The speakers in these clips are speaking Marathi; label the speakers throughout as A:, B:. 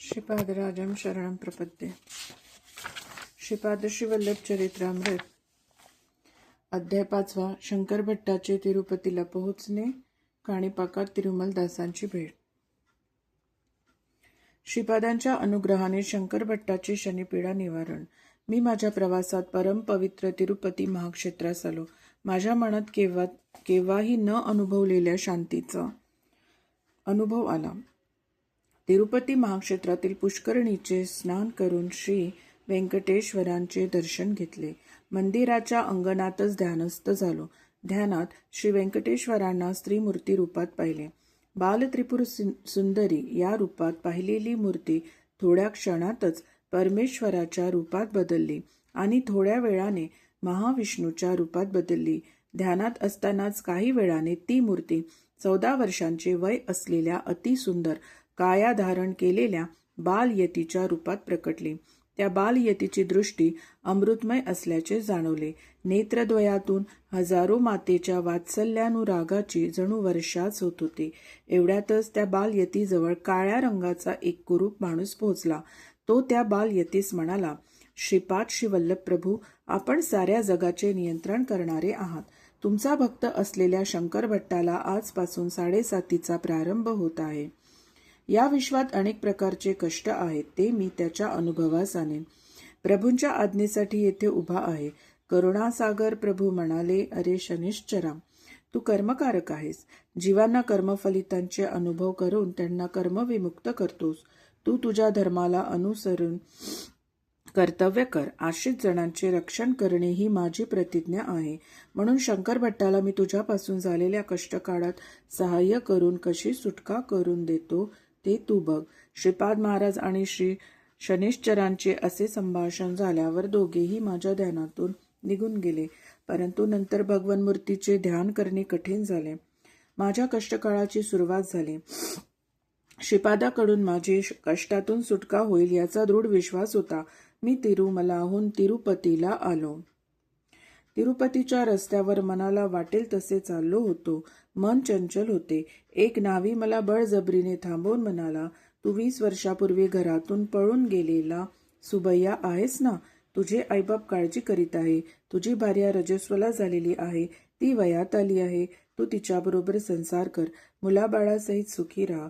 A: श्रीपादराजं शरणं प्रपद्ये। श्रीपाद श्रीवल्लभ चरित्रामृत अध्याय 5. शंकर भट्टाचे तिरुपतीला पोहोचणे, काणिपाकात तिरुमलदासांची भेट। श्रीपादांच्या अनुग्रहाने शंकर भट्टाची शनिपीडा निवारण। मी माझ्या प्रवासात परम पवित्र तिरुपती महाक्षेत्रास आलो। माझ्या मनात केव्हाही न अनुभवलेल्या शांतीचा अनुभव आला। तिरुपती महाक्षेत्रातील पुष्करणीचे स्नान करून श्री व्यंकटेश्वरांचे दर्शन घेतले। मंदिराच्या अंगणातच ध्यानस्थ झालो। ध्यानात श्री व्यंकटेश्वरांना स्त्रीमूर्ती रूपात पाहिले। बाल त्रिपुर सुंदरी या रूपात पाहिलेली मूर्ती थोड्या क्षणातच परमेश्वराच्या रूपात बदलली आणि थोड्या वेळाने महाविष्णूच्या रूपात बदलली। ध्यानात असतानाच काही वेळाने ती मूर्ती 14 वर्षांचे वय असलेल्या अतिसुंदर काया धारण केलेल्या बालयतीच्या रूपात प्रकटली। त्या बालयतीची दृष्टी अमृतमय असल्याचे जाणवले। नेत्रद्वयातून हजारो मातेच्या वात्सल्यानुरागाची जणू वर्षाच होत होती। एवढ्यातच त्या बालयतीजवळ काळ्या रंगाचा एक कुरूप माणूस पोहोचला। तो त्या बालयतीस म्हणाला, श्रीपाद श्रीवल्लभ प्रभू, आपण साऱ्या जगाचे नियंत्रण करणारे आहात। तुमचा भक्त असलेल्या शंकर भट्टाला आजपासून 7:30चा प्रारंभ होत आहे। या विश्वात अनेक प्रकारचे कष्ट आहेत, ते मी त्याच्या अनुभवास आणेन। प्रभूंच्या आज्ञेसाठी येथे उभा आहे। करुणासागर प्रभू म्हणाले, अरे शनिश्चरा, तू कर्मकारक आहेस। जीवांना कर्मफलितांचे अनुभव करून त्यांना कर्मविमुक्त करतोस। तू तुझ्या धर्माला अनुसरून कर्तव्य कर। आश्रित जणांचे रक्षण करणे ही माझी प्रतिज्ञा आहे। म्हणून शंकर भट्टाला मी तुझ्यापासून झालेल्या कष्टकाळात सहाय्य करून कशी सुटका करून देतो ते तू बघ। श्रीपाद महाराज आणि श्री शनिश्चरांचे असे संभाषण झाल्यावर दोघेही माझ्या ध्यानातून निघून गेले। परंतु नंतर भगवान मूर्तीचे ध्यान करणे कठीण झाले। माझ्या कष्टकाळाची सुरुवात झाली। श्रीपादाकडून माझी कष्टातून सुटका होईल याचा दृढ विश्वास होता। मी तिरुमलाहून तिरुपतीला आलो। तिरुपतीच्या रस्त्यावर मनाला वाटेल तसे चाललो होतो। मन चंचल होते। एक न्हावी मला बळजबरीने थांबवून म्हणाला, तू 20 वर्षापूर्वी घरातून पळून गेलेला सुबैया आहेस ना? तुझे आईबाप काळजी करीत आहे। तुझी भार्या रजस्वला झालेली आहे। ती वयात आली आहे। तू तिच्याबरोबर संसार कर, मुलाबाळासहित सुखी राहा।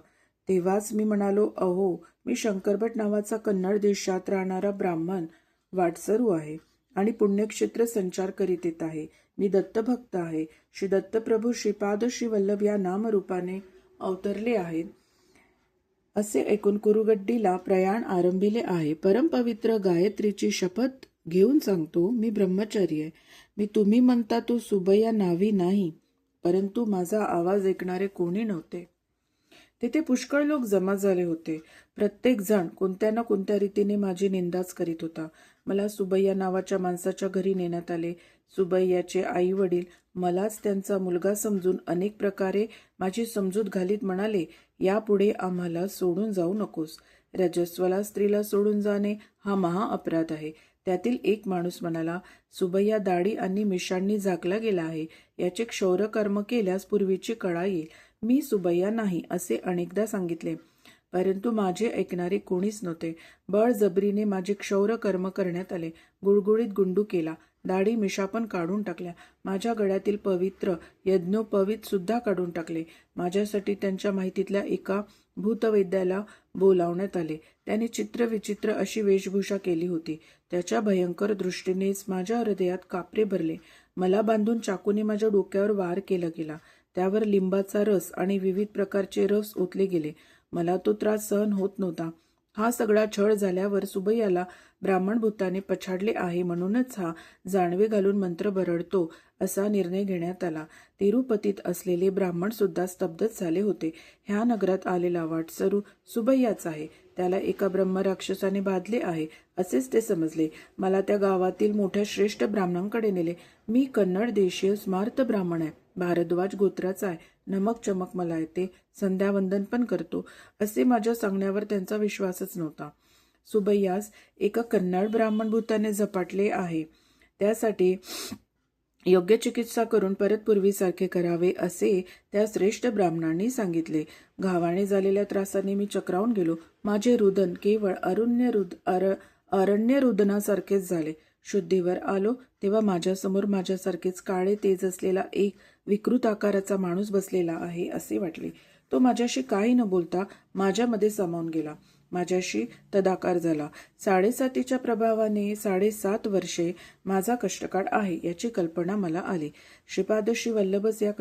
A: तेव्हाच मी म्हणालो, अहो, मी शंकरभट नावाचा कन्नड देशात राहणारा ब्राह्मण वाटसरू आहे आणि पुण्यक्षेत्र संचार करीत येत आहे। मी दत्तभक्त आहे। श्री दत्तप्रभू श्रीपाद श्रीवल्लभ या नामरूपाने अवतरले आहेत असे ऐकून कुरुगड्डीला प्रयाण आरंभिले आहे। परमपवित्र गायत्रीची शपथ घेऊन सांगतो, मी ब्रह्मचारी आहे। मी तुम्ही म्हणता तो सुबैया न्हावी नाही, परंतु माझा आवाज ऐकणारे कोणी नव्हते। तेथे पुष्कळ लोक जमा झाले होते। प्रत्येक जण कोणत्या ना कोणत्या रीतीने माझी निंदाच करीत होता। मला सुबैया नावाच्या माणसाच्या घरी नेण्यात आले। सुबैयाचे आई वडील मलाच त्यांचा मुलगा समजून अनेक प्रकारे माझी समजूत घालीत म्हणाले, यापुढे आम्हाला सोडून जाऊ नकोस। रजस्वला स्त्रीला सोडून जाणे हा महा अपराध आहे। त्यातील एक माणूस म्हणाला, सुबैया दाढी आणि मिशांनी झाकला गेला आहे। याचे क्षौरकर्म केल्यास पूर्वीची कळा येईल। मी सुबैया नाही असे अनेकदा सांगितले, परंतु माझे ऐकणारे कोणीच नव्हते। बळजबरीने माझे क्षौरकर्म करण्यात आले। गुळगुळीत गुंडू केला। दाढी मिशा पण काढून टाकल्या। माझ्या गळ्यातील पवित्र यज्ञोपवीत सुद्धा काढून टाकले। माझ्यासाठी त्यांच्या माहितीतल्या एका भूतवैद्याला बोलावण्यात आले। त्याने चित्रविचित्र अशी वेशभूषा केली होती। त्याच्या भयंकर दृष्टीनेच माझ्या हृदयात कापरे भरले। मला बांधून चाकूने माझ्या डोक्यावर वार केला गेला। त्यावर लिंबाचा रस आणि विविध प्रकारचे रस ओतले गेले। मला तो त्रास सहन होत नव्हता। हा सगळा छळ झाल्यावर सुबैयाला ब्राह्मण भूताने पछाडले आहे, म्हणूनच हा जानवे घालून मंत्र बरळतो असा निर्णय घेण्यात आला। तिरुपतीत असलेले ब्राह्मण सुद्धा स्तब्धच झाले होते। ह्या नगरात आलेला वाटसरू सुबैयाच आहे। त्याला एका ब्रह्मराक्षसाने बाधले आहे असेच ते समजले। मला त्या गावातील मोठ्या श्रेष्ठ ब्राह्मणांकडे नेले। मी कन्नड देशीय स्मार्त ब्राह्मण आहे। भारद्वाज गोत्राचा आहे। नमक चमक मला येते। संध्यावंदन पण करतो। असे माझ्या सांगण्यावर त्यांचा विश्वासच नव्हता। सुबैयास एका कन्नड ब्राह्मण भूताने झपाटले आहे। त्यासाठी योग्य चिकित्सा करून परत पूर्वीसारखे करावे असे त्या श्रेष्ठ ब्राह्मणांनी सांगितले. घावाने झालेल्या त्रासाने मी चक्रावून गेलो. माझे रुदन केवळ अरण्य रुदनासारखेच झाले. शुद्धीवर आलो तेव्हा माझ्यासमोर माझ्यासारखेच काळे तेज असलेला एक विकृत आकाराचा माणूस बसलेला आहे असे वाटले. तो माझ्याशी काही न बोलता माझ्यामध्ये सामावून गेला. माझ्याशी तदाकार झाला. 7.5च्या प्रभावाने 7.5 वर्षे माझा कष्टकाळ आहे याची कल्पना मला आली. श्रीपाद श्री वल्लभच या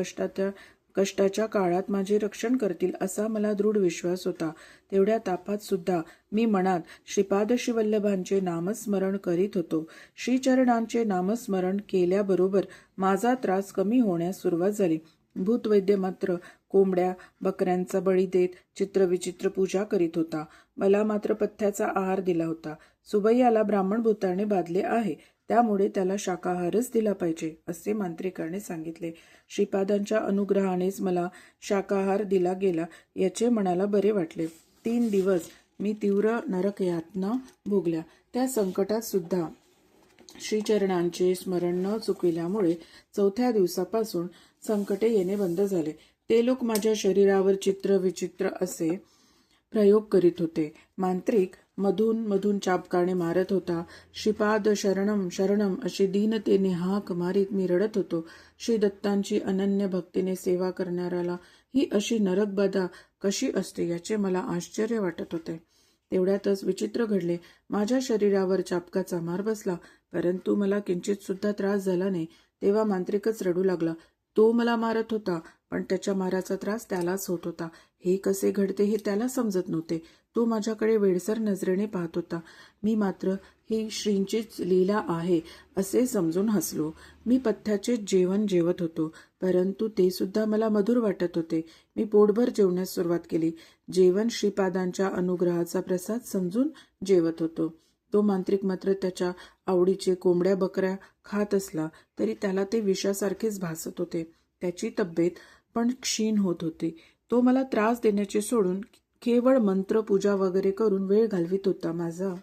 A: कष्टाच्या काळात माझे रक्षण करतील असा मला दृढ विश्वास होता. तेवढ्या तापात सुद्धा मी मनात श्रीपाद श्री वल्लभांचे नामस्मरण करीत होतो. श्रीचरणांचे नामस्मरण केल्याबरोबर माझा त्रास कमी होण्यास सुरुवात झाली. भूतवैद्य मात्र कोंबड्या बकऱ्यांचा बळी देत चित्रविचित्र पूजा करीत होता. मला मात्र पथ्याचा आहार दिला होता. सुबैयाला ब्राह्मण भूताने बाधले आहे, त्यामुळे त्याला शाकाहारच दिला पाहिजे असे मांत्रिकाने सांगितले. श्रीपादांच्या अनुग्रहानेच मला शाकाहार दिला गेला याचे मनाला बरे वाटले. 3 दिवस मी तीव्र नरकयातना भोगल्या. त्या संकटात सुद्धा श्रीचरणांचे स्मरण न चुकविल्यामुळे 4थ्या दिवसापासून संकटे येणे बंद झाले. ते लोक माझ्या शरीरावर चित्र विचित्र असे प्रयोग करीत होते. मांत्रिक मधून मधून चाबकाने मारत होता. श्रीपाद शरणम शरणम अशी दीनतेने हाक मारीत मी रडत होतो. श्री दत्तांची अनन्य भक्तीने सेवा करणाऱ्याला ही अशी नरकबाधा कशी असते याचे मला आश्चर्य वाटत होते. तेवढ्यातच विचित्र घडले. माझ्या शरीरावर चाबकाचा मार बसला, परंतु मला किंचित सुद्धा त्रास झाला नाही. तेव्हा मांत्रिकच रडू लागला. तो मला मारत होता, पण त्याच्या माराचा त्रास त्यालाच होत होता. हे कसे घडते हे त्याला समजत नव्हते. तो माझ्याकडे वेडसर नजरेने पाहत होता. मी मात्र ही श्रींचीच लीला आहे असे समजून हसलो. मी पथ्याचेच जेवण जेवत होतो, परंतु ते सुद्धा मला मधुर वाटत होते. मी पोटभर जेवण्यास सुरुवात केली. जेवण श्रीपादांच्या अनुग्रहाचा प्रसाद समजून जेवत होतो. तो मांत्रिक मात्र त्याच्या आवडीचे कोंबड्या बकऱ्या खात असला तरी त्याला ते विषासारखेच भासत होते. त्याची तब्येत पण क्षीण होत होती. तो मला त्रास देण्याचे सोडून केवळ मंत्र पूजा वगैरे करून वेळ घालवित होता. माझा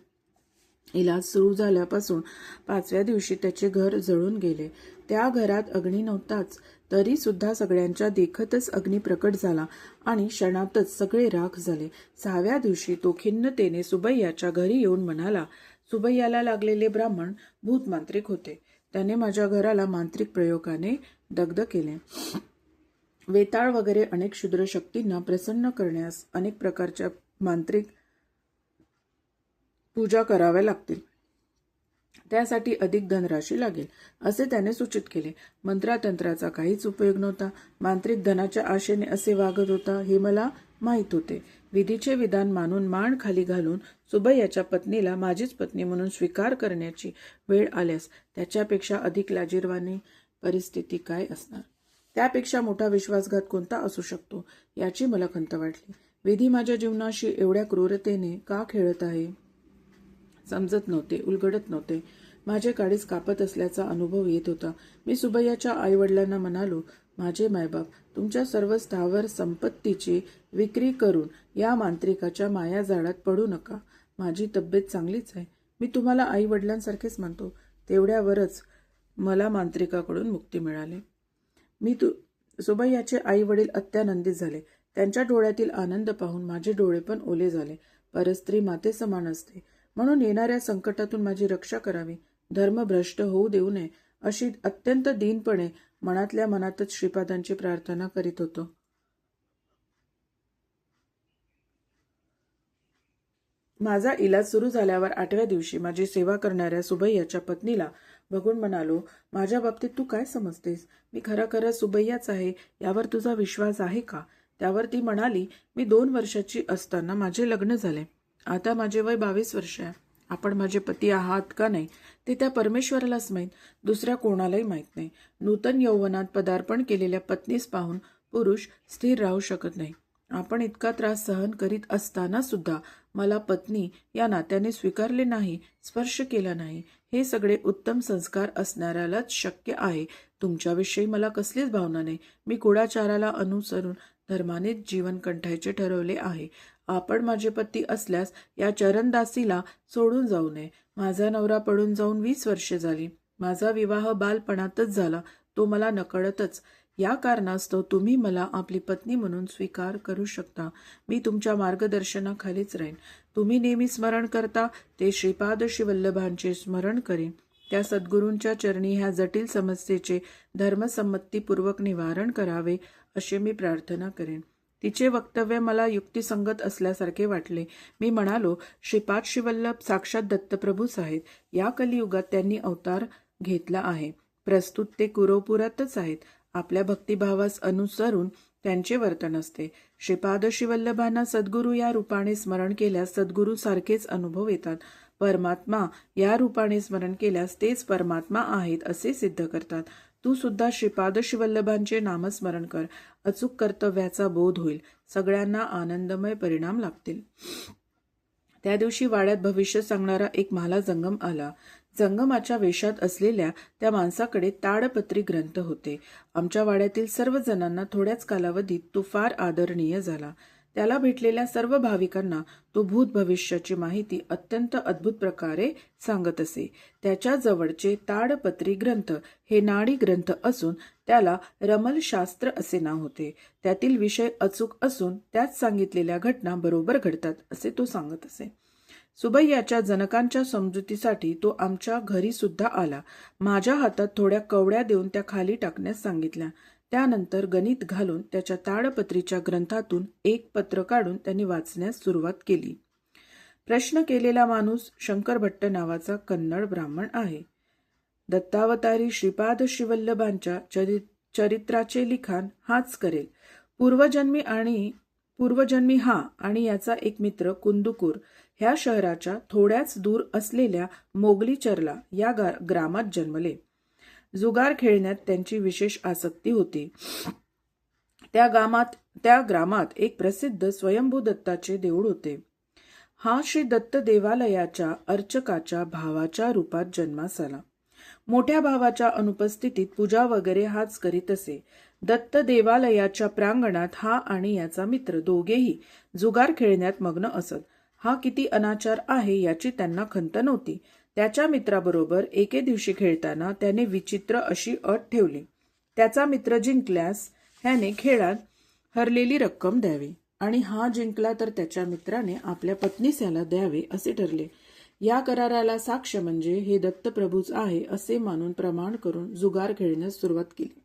A: इलाज सुरू झाल्यापासून 5व्या दिवशी त्याचे घर जळून गेले. त्या घरात अग्नी नव्हताच, तरी सुद्धा सगळ्यांच्या देखतच अग्नी प्रकट झाला आणि क्षणातच सगळे राख झाले. 6व्या दिवशी तो खिन्नतेने सुबैयाच्या घरी येऊन म्हणाला. सुबैयाला लागलेले ब्राह्मण भूतमांत्रिक होते. त्याने माझ्या घराला मांत्रिक प्रयोगाने दग्ध केले. वेताळ वगैरे अनेक क्षुद्र शक्तींना प्रसन्न करण्यास अनेक प्रकारच्या मांत्रिक पूजा कराव्या लागतील. त्यासाठी अधिक धनराशी लागेल असे त्याने सूचित केले. मंत्रातंत्राचा काहीच उपयोग नव्हता. मांत्रिक धनाच्या आशेने असे वागत होता हे मला माहीत होते. विधीचे विधान मानून मान खाली घालून सुबैयाच्या पत्नीला माझीच पत्नी म्हणून स्वीकार करण्याची वेळ आल्यास त्याच्यापेक्षा अधिक लाजिरवाणी परिस्थिती काय असणार. त्यापेक्षा मोठा विश्वासघात कोणता असू शकतो याची मला खंत वाटली. विधी माझ्या जीवनाशी एवढ्या क्रूरतेने का खेळत आहे समजत नव्हते, उलगडत नव्हते. माझे काळीच कापत असल्याचा अनुभव येत होता. मी सुबैयाच्या आईवडिलांना म्हणालो, माझे मायबाप, तुमच्या सर्व स्थावर संपत्तीची विक्री करून या मांत्रिकाच्या मायाजाळात पडू नका. माझी तब्येत चांगलीच आहे. मी तुम्हाला आईवडिलांसारखेच मानतो. तेवढ्यावरच मला मांत्रिकाकडून मुक्ती मिळाली. सुबैयाचे आई वडील अत्यानंदित झाले. त्यांच्या डोळ्यातील आनंद पाहून माझे डोळे पण ओले झाले. परस्त्री माते समान असते, म्हणून येणाऱ्या संकटातून माझी रक्षा करावी, धर्मभ्रष्ट होऊ देऊ नये अशी अत्यंत दीनपणे मनातल्या मनातच श्रीपादांची प्रार्थना करीत होतो. माझा इलाज सुरू झाल्यावर 8व्या दिवशी माझी सेवा करणाऱ्या सुबैयाच्या पत्नीला बघून म्हणालो, माझ्या बाबतीत तू काय समजतेस? मी खरा सुबैयाच आहे यावर तुझा विश्वास आहे का? त्यावर ती म्हणाली, मी 2 वर्षाची असताना माझे लग्न झाले. आता माझे वय 22 वर्ष आहे. आपण माझे पती आहात का नाही ते त्या परमेश्वरालाच माहीत, दुसऱ्या कोणालाही माहीत नाही. नूतन यौवनात पदार्पण केलेल्या पत्नीस पाहून पुरुष स्थिर राहू शकत नाही. आपण इतका त्रास सहन करीत असताना सुद्धा मला पत्नी या नात्याने स्वीकारले नाही, स्पर्श केला नाही. हे सगळे उत्तम संस्कार असणाऱ्यालाच शक्य आहे. तुमच्याविषयी मला कसलीच भावना नाही. मी कुळाचाराला अनुसरून धर्मानेच जीवन कंठायचे ठरवले आहे. आपण माझे पती असल्यास या चरणदासीला सोडून जाऊ नये. माझा नवरा पडून जाऊन 20 वर्षे झाली. माझा विवाह बालपणातच झाला, तो मला नकळतच. या कारणास्तव तुम्ही मला आपली पत्नी म्हणून स्वीकार करू शकता. मी तुमच्या मार्गदर्शनाखालीच राहीन. तुम्ही नेहमी स्मरण करता ते श्रीपाद श्रीवल्लभांचे स्मरण करीन. त्या सद्गुरूंच्या चरणी ह्या जटिल समस्येचे धर्मसंमतीपूर्वक निवारण करावे अशी मी प्रार्थना करेन. तिचे वक्तव्य मला युक्तिसंगत असल्यासारखे वाटले. मी म्हणालो, श्रीपाद श्रीवल्लभ साक्षात दत्तप्रभूच आहेत. या कलियुगात त्यांनी अवतार घेतला आहे. प्रस्तुत ते कुरोपुरातच आहेत. आपल्या भक्तिभावास अनुसरून त्यांचे वर्तन असते. श्रीपाद श्रीवल्लभांना सद्गुरू या रूपाने स्मरण केल्यास सद्गुरू सारखेच अनुभव येतात. परमात्मा या रूपाने स्मरण केल्यास तेच परमात्मा आहेत असे सिद्ध करतात. तू सुद्धा श्रीपाद श्रीवल्लभांचे नामस्मरण कर. अचूक कर्तव्याचा बोध होईल. सगळ्यांना आनंदमय परिणाम लाभतील. त्या दिवशी वाड्यात भविष्य सांगणारा एक म्हाला जंगम आला. जंगमाच्या वेशात असलेल्या त्या माणसाकडे ताडपत्री ग्रंथ होते. आमच्या वाड्यातील सर्व जणांना थोड्याच कालावधीत तो फार आदरणीय झाला. त्याला भेटलेल्या सर्व भाविकांना तो भूत भविष्याची माहिती अत्यंत अद्भुत प्रकारे सांगत असे. त्याच्या जवळचे ताडपत्री ग्रंथ हे नाडी ग्रंथ असून त्याला रमलशास्त्र असे नाव होते. त्यातील विषय अचूक असून त्यात सांगितलेल्या घटना बरोबर घडतात असे तो सांगत असे. सुबैयाच्या जनकांच्या समजुतीसाठी तो आमच्या घरी सुद्धा आला. माझ्या हातात थोड्या कवड्या देऊन त्या खाली टाकण्यास सांगितल्या. त्यानंतर गणित घालून त्याच्या ताडपत्रीच्या ग्रंथातून एक पत्र काढून त्यांनी वाचण्यास सुरुवात केली. प्रश्न केलेला माणूस शंकर भट्ट नावाचा कन्नड ब्राह्मण आहे. दत्तावतारी श्रीपाद श्रीवल्लभांच्या चरित्राचे लिखाण हाच करेल. पूर्वजन्मी हा आणि याचा एक मित्र कुंदुकूर ह्या शहराच्या थोड्याच दूर असलेल्या मोगलीचरला या ग्रामात जन्मले. जुगार खेळण्यात त्यांची विशेष आसक्ती होती. त्या ग्रामात एक प्रसिद्ध स्वयंभू दत्ताचे देऊळ होते. हा श्री दत्त देवालयाच्या अर्चकाच्या भावाच्या रूपात जन्मास आला. मोठ्या भावाच्या अनुपस्थितीत पूजा वगैरे हाच करीत असे. दत्त देवालयाच्या प्रांगणात हा आणि याचा मित्र दोघेही जुगार खेळण्यात मग्न असत. हा किती अनाचार आहे याची त्यांना खंत नव्हती. त्याच्या मित्राबरोबर एके दिवशी खेळताना त्याने विचित्र अशी अट ठेवली. त्याचा मित्र जिंकल्यास ह्याने खेळात हरलेली रक्कम द्यावी आणि हा जिंकला तर त्याच्या मित्राने आपल्या पत्नीस याला द्यावे असे ठरले. या कराराला साक्ष म्हणजे हे दत्तप्रभूच आहे असे मानून प्रमाण करून जुगार खेळण्यास सुरुवात केली.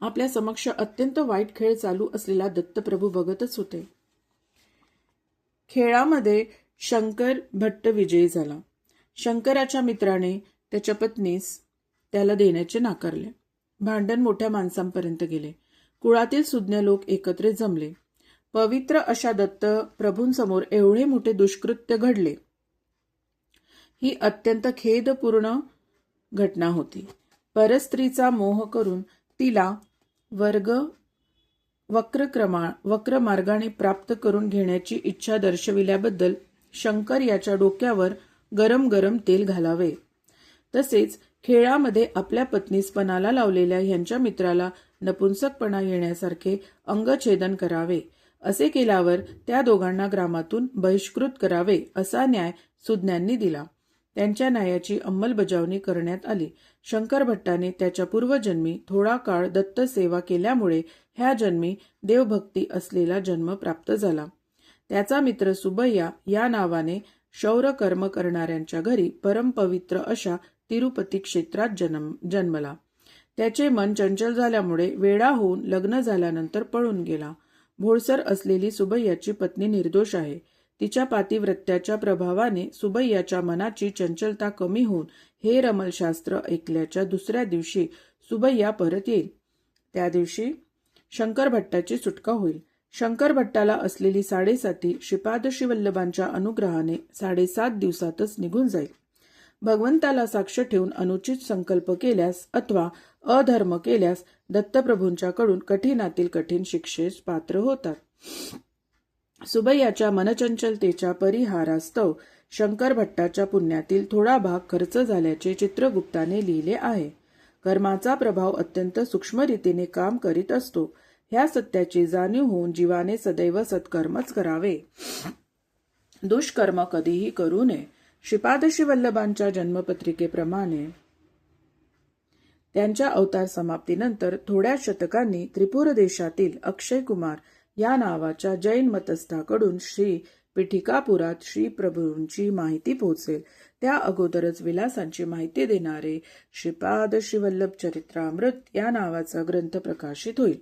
A: आपल्या समक्ष अत्यंत वाईट खेळ चालू असलेला दत्तप्रभू बघतच होते. खेळामध्ये शंकर भट्ट विजयी झाला. शंकराच्या मित्राने त्याच्या पत्नीस त्याला देण्याचे नाकारले. भांडण मोठ्या माणसांपर्यंत गेले. कुळातील सुज्ञ लोक एकत्रित जमले. पवित्र अशा दत्त प्रभूंसमोर एवढे मोठे दुष्कृत्य घडले. ही अत्यंत खेदपूर्ण घटना होती. परस्त्रीचा मोह करून तिला वक्र मार्गाने प्राप्त करून घेण्याची इच्छा दर्शविल्याबद्दल शंकर याच्या डोक्यावर गरम गरम तेल घालावे. तसेच खेळामध्ये आपल्या पत्नीस पणाला लावलेल्या ह्यांच्या मित्राला नपुंसकपणा येण्यासारखे अंगछेदन करावे. असे केल्यावर त्या दोघांना ग्रामातून बहिष्कृत करावे असा न्याय सुज्ञांनी दिला. त्यांच्या न्यायाची अंमलबजावणी करण्यात आली. शंकर भट्टाने त्याच्या पूर्वजन्मी थोडा काळ दत्त सेवा केल्यामुळे ह्या जन्मी देवभक्ती असलेला जन्म प्राप्त झाला. त्याचा मित्र सुबैया या नावाने शौरकर्म करणाऱ्यांच्या घरी परमपवित्र अशा तिरुपती क्षेत्रात जन्मला. त्याचे मन चंचल झाल्यामुळे वेडा होऊन लग्न झाल्यानंतर पळून गेला. भोळसर असलेली सुबैयाची पत्नी निर्दोष आहे. तिच्या पातिव्रत्याच्या प्रभावाने सुबैयाच्या मनाची चंचलता कमी होऊन हे रमलशास्त्र ऐकल्याच्या दुसऱ्या दिवशी सुबैया परत येईल. त्या दिवशी शंकर भट्टाची सुटका होईल. शंकर भट्टाला असलेली 7.5 श्रीपाद श्रीवल्लभांच्या अनुग्रहाने 7.5 दिवसातच निघून जाईल. भगवंताला साक्ष ठेवून अनुचित संकल्प केल्यास अथवा अधर्म केल्यास दत्तप्रभूंच्याकडून कठीणातील कठीण शिक्षेस पात्र होतात. सुबैयाच्या मनचंचलतेच्या परिहारास्तव शंकर भट्टाच्या पुण्यातील थोडा भाग खर्च झाल्याचे चित्रगुप्ताने लिहिले आहे. कर्माचा प्रभाव अत्यंत सूक्ष्म रीतीने काम करीत असतो. ह्या सत्याची जाणीव होऊन जीवाने सदैव सत्कर्मच करावे. दुष्कर्म कधीही करू नये. श्रीपाद श्रीवल्लभांच्या जन्मपत्रिकेप्रमाणे त्यांच्या अवतार समाप्तीनंतर थोड्याच शतकांनी त्रिपुर देशातील अक्षय कुमार या नावाच्या जैन मतस्थाकडून श्री पिठिकापुरात श्री प्रभूंची माहिती पोहोचेल. त्या अगोदरच विलासांची माहिती देणारे श्रीपाद श्रीवल्लभ चरित्रामृत या नावाचा ग्रंथ प्रकाशित होईल.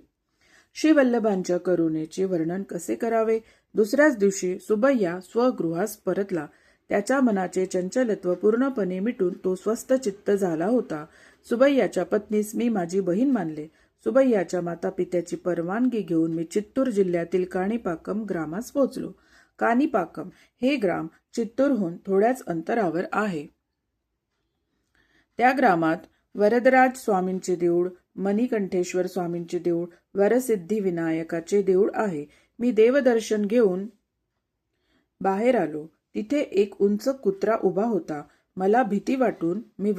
A: श्रीवल्लभांच्या करुणेचे वर्णन कसे करावे. दुसऱ्याच दिवशी सुबैया स्वगृहास परतला. त्याच्या मनाचे चंचलत्व पूर्णपणे मिटून तो स्वस्थ चित्त झाला होता. सुबैयाच्या पत्नीस मी माझी बहीण मानले. सुबैयाच्या मातापित्याची परवानगी घेऊन मी चित्तूर जिल्ह्यातील काणिपाकम ग्रामास पोहोचलो. काणिपाकम हे ग्राम चित्तूरहून थोड्याच अंतरावर आहे. त्या ग्रामात वरदराज स्वामींचे देऊळ, मणिकंठेश्वर स्वामींचे देऊळ, वरसिद्धी विनायकाचे देऊळ आहे. मी देवदर्शन घेऊन बाहेर आलो. तिथे एक उंच कुत्रा उभा होता. मला भीती वाटून मी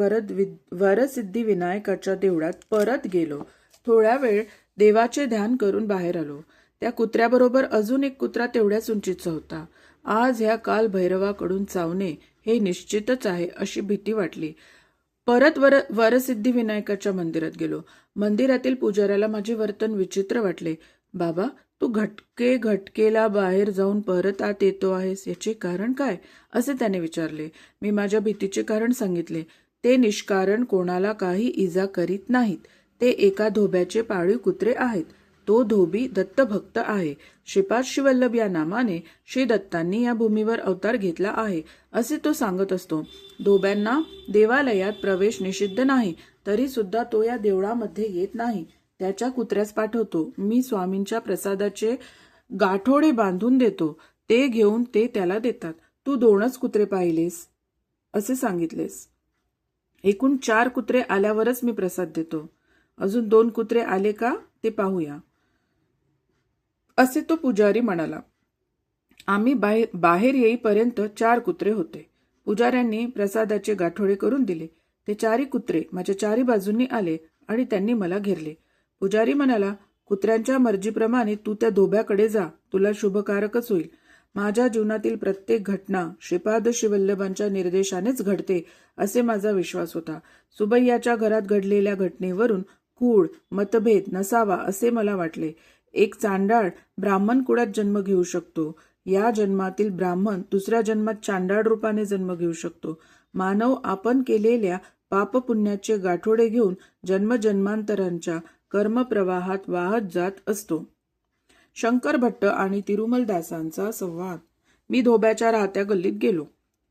A: वरसिद्धी विनायकाच्या देवळात परत गेलो. थोड्या वेळ देवाचे ध्यान करून बाहेर आलो. त्या कुत्र्याबरोबर अजून एक कुत्रा तेवढ्याच उंचीचा होता. आज ह्या काल भैरवाकडून चावणे हे निश्चितच आहे अशी भीती वाटली. परत वरसिद्धी विनायकाच्या मंदिरात गेलो. मंदिरातील पुजाऱ्याला माझे वर्तन विचित्र वाटले. बाबा, तू घटकेला बाहेर जाऊन परत आत येतो आहेस, याचे कारण काय, असे त्याने विचारले. मी माझ्या भीतीचे कारण सांगितले. ते निष्कारण कोणाला काही इजा करीत नाहीत. ते एका धोब्याचे पाळीव कुत्रे आहेत. तो धोबी दत्तभक्त आहे. श्रीपाद श्रीवल्लभ या नामाने श्री दत्तांनी या भूमीवर अवतार घेतला आहे असे तो सांगत असतो. धोब्यांना देवालयात प्रवेश निषिद्ध नाही, तरी सुद्धा तो या देवळामध्ये येत नाही. त्याच्या कुत्र्यास पाठवतो. मी स्वामींच्या प्रसादाचे गाठोडे बांधून देतो. ते घेऊन ते त्याला देतात. तू 2च कुत्रे पाहिलेस असे सांगितलेस. एकूण 4 कुत्रे आल्यावरच मी प्रसाद देतो. अजून 2 कुत्रे आले का ते पाहूया, असे तो पुजारी म्हणाला. आम्ही बाहेर येईपर्यंत 4 कुत्रे होते. पुजाऱ्यांनी प्रसादाचे गाठोडे करून दिले. ते 4 कुत्रे माझ्या 4 बाजूंनी आले आणि त्यांनी मला घेरले. पुजारी म्हणाला, कुत्र्यांच्या मर्जीप्रमाणे तू त्या धोब्याकडे जा, तुला शुभकारकच होईल. माझ्या जीवनातील प्रत्येक घटना श्रीपाद श्रीवल्लभांच्या निर्देशानेच घडते असे माझा विश्वास होता. सुबैयाच्या घरात घडलेल्या घटनेवरून कुळ मतभेद नसावा असे मला वाटले. एक चांडाळ ब्राह्मण कुळात जन्म घेऊ शकतो. या जन्मातील ब्राह्मण दुसऱ्या जन्मात चांडाळ रूपाने जन्म घेऊ शकतो. मानव आपण केलेल्या पापपुण्याचे गाठोडे घेऊन जन्मजन्मांतरांच्या कर्मप्रवाहात वाहत जात असतो. शंकर भट्ट आणि तिरुमलदासांचा संवाद. मी धोब्याच्या राहत्या गल्लीत गेलो.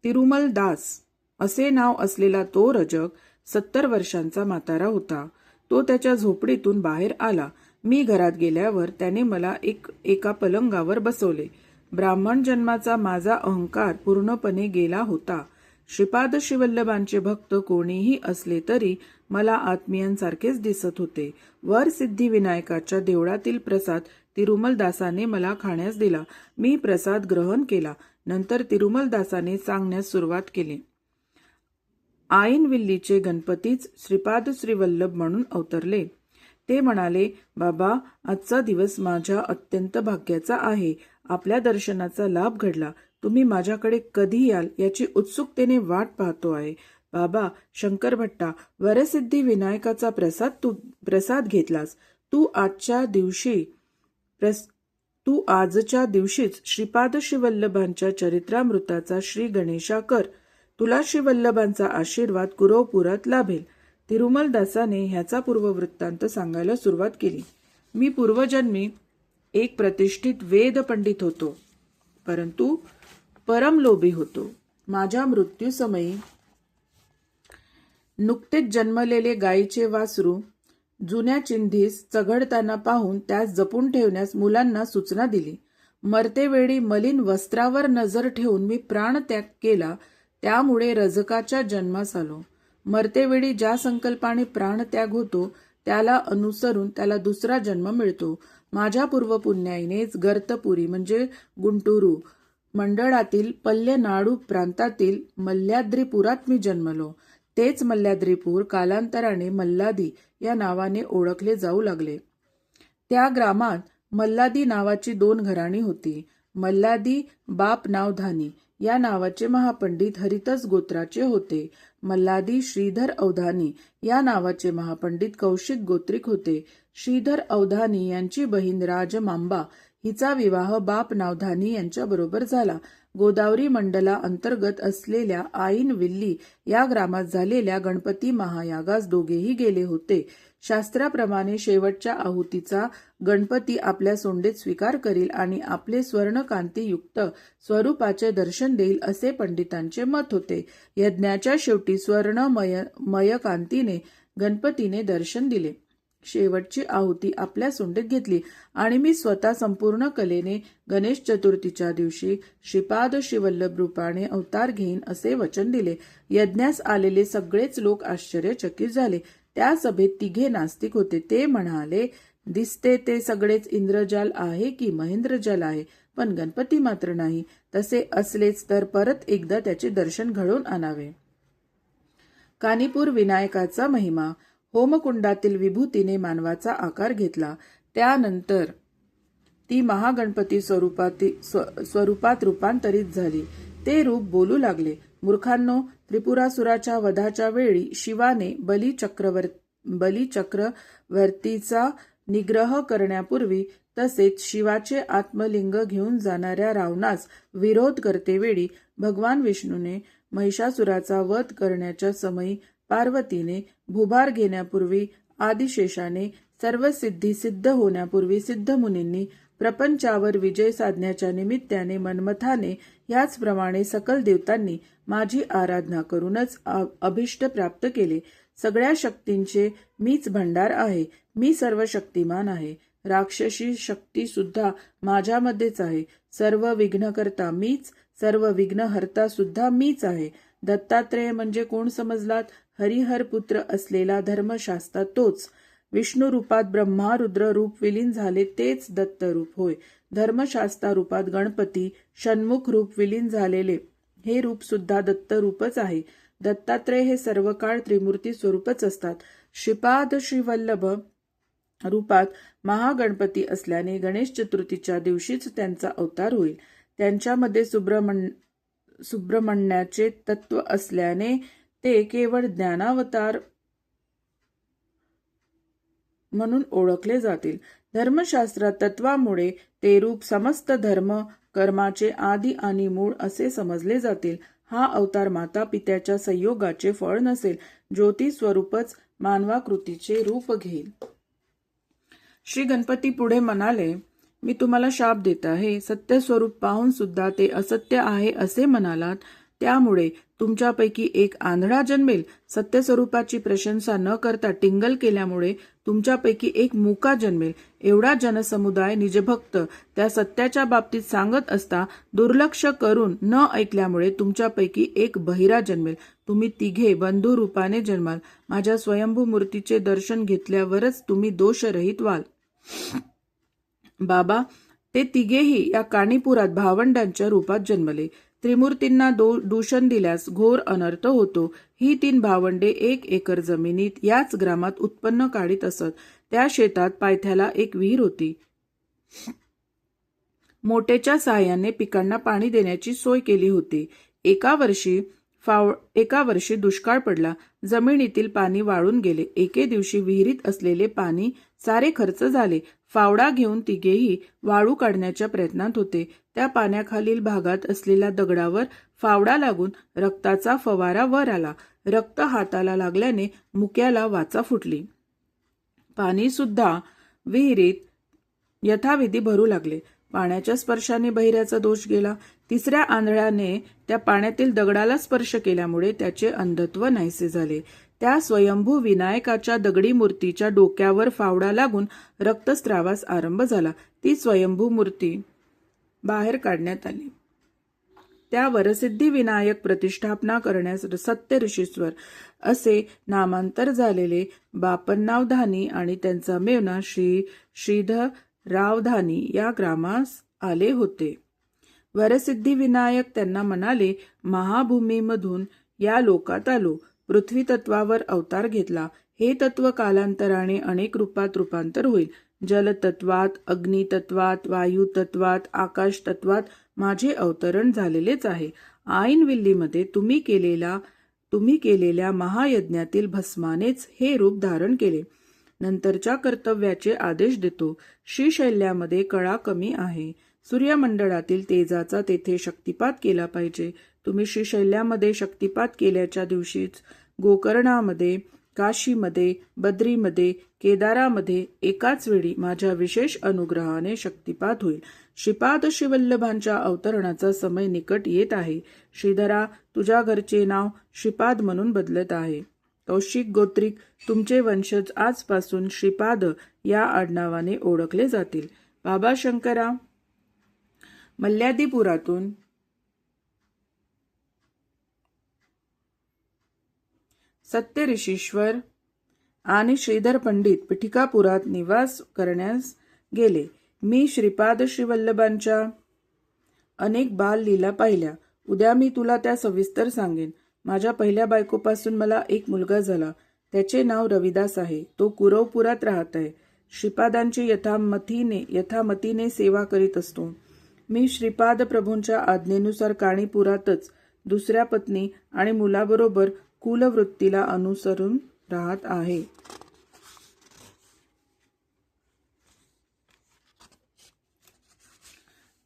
A: तिरुमलदास असे नाव असलेला तो रजक 70 वर्षांचा म्हातारा होता. तो त्याच्या झोपडीतून बाहेर आला. मी घरात गेल्यावर त्याने मला एका पलंगावर बसवले. ब्राह्मण जन्माचा माझा अहंकार पूर्णपणे गेला होता. श्रीपाद श्रीवल्लभांचे भक्त कोणीही असले तरी मला आत्मीयांसारखेच दिसत होते. वर सिद्धी विनायकाच्या देवळातील प्रसाद तिरुमलदासाने मला खाण्यास दिला. मी प्रसाद ग्रहण केला. नंतर तिरुमलदासाने सांगण्यास सुरुवात केली. आईनविल्लीचे गणपतीच श्रीपाद श्रीवल्लभ म्हणून अवतरले. ते म्हणाले, बाबा, आजचा दिवस माझ्या अत्यंत भाग्याचा आहे. आपल्या दर्शनाचा लाभ घडला. तुम्ही माझ्याकडे कधी याल याची उत्सुकतेने वाट पाहतो आहे. बाबा, शंकर भट्टा, वरसिद्धी विनायकाचा प्रसाद घेतलास. तू आजच्या दिवशीच श्रीपाद श्रीवल्लभांच्या चरित्रामृताचा श्री गणेशा कर. तुला श्रीवल्लभांचा आशीर्वाद कुरवपुरात लाभेल. तिरुमलदासाने ह्याचा पूर्ववृत्तांत सांगायला सुरुवात केली. मी पूर्वजन्मी एक प्रतिष्ठित वेद पंडित होतो, परंतु परमलोभी होतो. माझ्या मृत्यूसमयी नुकतेच जन्मलेले गायीचे वासरू जुन्या चिंधीस चघळताना पाहून त्यास जपून ठेवण्यास मुलांना सूचना दिली. मरतेवेळी मलिन वस्त्रावर नजर ठेवून मी प्राणत्याग केला. त्यामुळे रजकाच्या जन्मास आलो. मरतेवेळी ज्या संकल्पाने प्राणत्याग होतो त्याला अनुसरून त्याला दुसरा जन्म मिळतो. माझ्या पूर्वपुण्याईनेच गर्तपुरी म्हणजे गुंटूरू मंडळातील पल्लेनाडू प्रांतातील मल्ल्याद्रीपुरात मी जन्मलो. तेच मल्ल्याद्रीपूर कालांतराने मल्लादी या नावाने ओळखले जाऊ लागले. त्या ग्रामात मल्लादी नावाची 2 घराणी होती. मल्लादी बाप नाव धानी. या नावाचे महापंडित हरितस गोत्राचे होते. मल्लादी श्रीधर अवधानी या नावाचे महापंडित कौशिक गोत्रिक होते. श्रीधर अवधानी यांची बहीण राजमांबा हिचा विवाह बाप नावधानी यांच्याबरोबर झाला. गोदावरी मंडला अंतर्गत असलेल्या आईनविल्ली या ग्रामात झालेल्या गणपती महायागास दोघेही गेले होते. शास्त्राप्रमाणे शेवटच्या आहुतीचा गणपती आपल्या सोंडेत स्वीकार करील आणि आपले स्वर्णकांतीयुक्त स्वरूपाचे दर्शन देईल असे पंडितांचे मत होते. यज्ञाच्या शेवटी स्वर्णमय कांतीने गणपतीने दर्शन दिले. शेवटची आहुती आपल्या सोंडेत घेतली आणि मी स्वतः संपूर्ण कलेने गणेश चतुर्थीच्या दिवशी श्रीपाद श्रीवल्लभ रूपाने अवतार घेईन असे वचन दिले. यज्ञास आलेले सगळेच लोक आश्चर्यचकित झाले. त्या सभेत तिघे नास्तिक होते. ते म्हणाले, दिसते ते सगळेच इंद्रजाल आहे की महेंद्रजाल आहे, पण गणपती मात्र नाही. तसे असलेच तर परत एकदा त्याचे दर्शन घडवून आणावे. कानीपूर विनायकाचा महिमा. होमकुंडातील विभूतीने मानवाचा आकार घेतला. त्यानंतर ती महागणपती स्वरूपात रूपांतरित झाली. ते रूप बोलू लागले. मूर्खांनो, त्रिपुरासुराच्या वधाच्या वेळी शिवाने बलिचक्रवर्तीचा निग्रह करण्यापूर्वी तसेच शिवाचे आत्मलिंग घेऊन जाणाऱ्या रावणास विरोध करतेवेळी भगवान विष्णूने महिषासुराचा वध करण्याच्या समयी पार्वतीने भूभार घेण्यापूर्वी आदिशेषाने सर्व सिद्धी सिद्ध होण्यापूर्वी सिद्धमुनींनी प्रपंचावर विजय साधण्याच्या निमित्ताने मन्मथाने याचप्रमाणे सकल देवतांनी माझी आराधना करूनच अभिष्ट प्राप्त केले. सगळ्या शक्तींचे मीच भंडार आहे. मी सर्व शक्तिमान आहे. राक्षसी शक्ती सुद्धा माझ्यामध्येच आहे. सर्व विघ्नकर्ता मीच, सर्व विघ्नहर्ता सुद्धा मीच आहे. दत्तात्रेय म्हणजे कोण समजलात? हरिहर पुत्र असलेला धर्मशास्ता तोच. विष्णू रूपात ब्रह्मा रुद्र रूप विलीन झाले तेच दत्त रूप होय. धर्मशास्ता रूपात गणपती षण्मुख रूप विलीन झालेले हे रूप सुद्धा दत्त रूपच आहे. दत्तात्रेय हे सर्व काळ त्रिमूर्ती स्वरूपच असतात. श्रीपाद श्रीवल्लभ रूपात महागणपती असल्याने गणेश चतुर्थीच्या दिवशीच त्यांचा अवतार होईल. त्यांच्यामध्ये सुब्रह्मण्याचे तत्व असल्याने ते केवळ ज्ञानावतार म्हणून ओळखले जातील. धर्मशास्त्रात तत्वामुळे ते रूप समस्त धर्म कर्माचे आदी आणि मूळ असे समजले जातील. हा अवतार माता पित्याच्या संयोगाचे फळ नसेल. ज्योती स्वरूपच मानवाकृतीचे रूप घेईल. श्री गणपती पुढे म्हणाले, मी तुम्हाला शाप देत आहे. सत्य स्वरूप पाहून सुद्धा ते असत्य आहे असे म्हणालात. त्यामुळे तुमच्यापैकी एक आंधळा जन्मेल. सत्यस्वरूपाची प्रशंसा न करता टिंगल केल्यामुळे तुमच्यापैकी एक मुका जन्मेल. एवढा जनसमुदाय निजभक्त त्या सत्याच्या बाबतीत सांगत असता दुर्लक्ष करून न ऐकल्यामुळे तुमच्यापैकी एक बहिरा जन्मेल. तुम्ही तिघे बंधू रूपाने जन्माल. माझ्या स्वयंभू मूर्तीचे दर्शन घेतल्यावरच तुम्ही दोषरहित व्हाल. बाबा, ते तिघेही या काणीपुरात भावंडांच्या रूपात जन्मले. त्रिमूर्तींना दूषण दिल्यास घोर अनर्थ होतो. ही 3 भावंडे 1 एकर जमिनीत याच ग्रामात उत्पन्न काढीत असत. त्या शेतात पायथ्याला एक विहीर होती. मोटेच्या साहाय्याने पिकांना पाणी देण्याची सोय केली होती. एका वर्षी दुष्काळ पडला. जमिनीतील पाणी वाळून गेले. एके दिवशी विहिरीत असलेले पाणी सारे खर्च झाले. फावडा घेऊन तिघेही वाळू काढण्याच्या प्रयत्नात होते. त्या पाण्याखालील भागात असलेल्या दगडावर फावडा लागून रक्ताचा फवारा वर आला. रक्त हाताला लागल्याने मुक्याला वाचा फुटली. पाणी सुद्धा विहिरीत यथाविधी भरू लागले. पाण्याच्या स्पर्शाने बहिऱ्याचा दोष गेला. तिसऱ्या आंधळ्याने त्या पाण्यातील दगडाला स्पर्श केल्यामुळे त्याचे अंधत्व नाहीसे झाले. त्या स्वयंभू विनायकाच्या दगडी मूर्तीच्या डोक्यावर फावडा लागून रक्तस्रावास आरंभ झाला. ती स्वयंभू मूर्ती बाहेर काढण्यात आली. त्या वरसिद्धी विनायक प्रतिष्ठापना करण्यास सत्य ऋषीश्वर असे नामांतर झालेले बापन्नावधानी आणि त्यांचा मेवना श्रीधरावधानी या ग्रामास आले होते. वरसिद्धी विनायक त्यांना म्हणाले, महाभूमीमधून या लोकात आलो. पृथ्वी तत्वावर अवतार घेतला. हे तत्व कालांतराने अनेक रूपात रूपांतर होईल. जलतत्वात, अग्नितत्वात, वायुतत्वात, आकाशतत्वात माझे अवतरण झालेलेच आहे. आईनविल्लीमध्ये तुम्ही केलेल्या महायज्ञातील भस्मानेच हे रूप धारण केले. नंतरच्या कर्तव्याचे आदेश देतो. श्रीशैल्यामध्ये कळा कमी आहे. सूर्यमंडळातील तेजाचा तेथे शक्तिपात केला पाहिजे. तुम्ही श्रीशैल्यामध्ये शक्तिपात केल्याच्या दिवशीच गोकर्णामध्ये, काशीमध्ये, बद्रीमध्ये, केदारामध्ये एकाच वेळी माझ्या विशेष अनुग्रहाने शक्तिपात होईल. श्रीपाद श्रीवल्लभांच्या अवतरणाचा समय निकट येत आहे. श्रीधरा, तुझ्या घरचे नाव श्रीपाद म्हणून बदलत आहे. कौशिक गोत्रिक तुमचे वंशज आजपासून श्रीपाद या आडनावाने ओळखले जातील. बाबा शंकरा, मल्ल्यादीपुरातून सत्यऋषीश्वर आणि श्रीधर पंडित पिठिकापुरात निवास करण्यास गेले. मी श्रीपाद श्रीवल्लभांच्या अनेक बाललीला पाहिल्या. उद्या मी तुला त्या सविस्तर सांगेन. माझ्या पहिल्या बायकोपासून मला एक मुलगा झाला. त्याचे नाव रविदास आहे. तो कुरवपुरात राहत आहे. श्रीपादांची यथामतीने सेवा करीत असतो. मी श्रीपाद प्रभूंच्या आज्ञेनुसार काणीपुरातच दुसऱ्या पत्नी आणि मुलाबरोबर कुलवृत्तीला अनुसरून राहत आहे.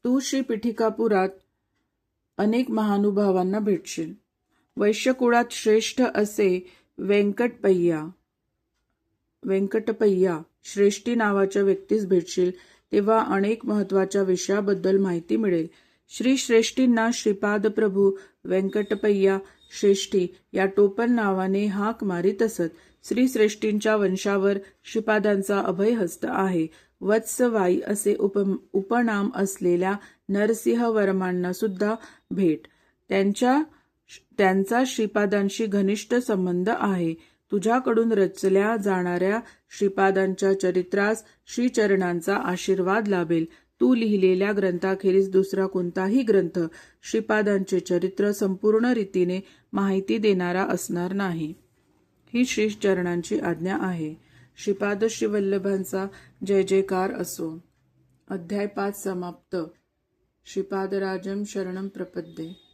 A: तू श्री पिठिकापुरात अनेक महानुभावांना भेटशील. वैश्यकुळात श्रेष्ठ असे व्यंकटपय्या श्रेष्ठी नावाच्या व्यक्तीस भेटशील. तेव्हा अनेक महत्वाच्या विषयाबद्दल माहिती मिळेल. श्री श्रेष्ठींना श्रीपाद प्रभू व्यंकटपय्या श्रेष्ठी या टोपण नावाने हाक मारीत असत. श्री श्रेष्ठींच्या वंशावर श्रीपादांचा अभयहस्त आहे. वत्सवाई असे उपनाम असलेल्या नरसिंहवर्मांना सुद्धा भेट. त्यांचा श्रीपादांशी घनिष्ठ संबंध आहे. तुझ्याकडून रचल्या जाणाऱ्या श्रीपादांच्या चरित्रास श्रीचरणांचा आशीर्वाद लाभेल. तू लिहिलेल्या ग्रंथाखेरीज दुसरा कोणताही ग्रंथ श्रीपादांचे चरित्र संपूर्ण रीतीने माहिती देणारा असणार नाही. ही श्रीचरणांची आज्ञा आहे. श्रीपाद श्रीवल्लभांचा जय जयकार असो. अध्याय 5 समाप्त. श्रीपादराजं शरणं प्रपद्ये.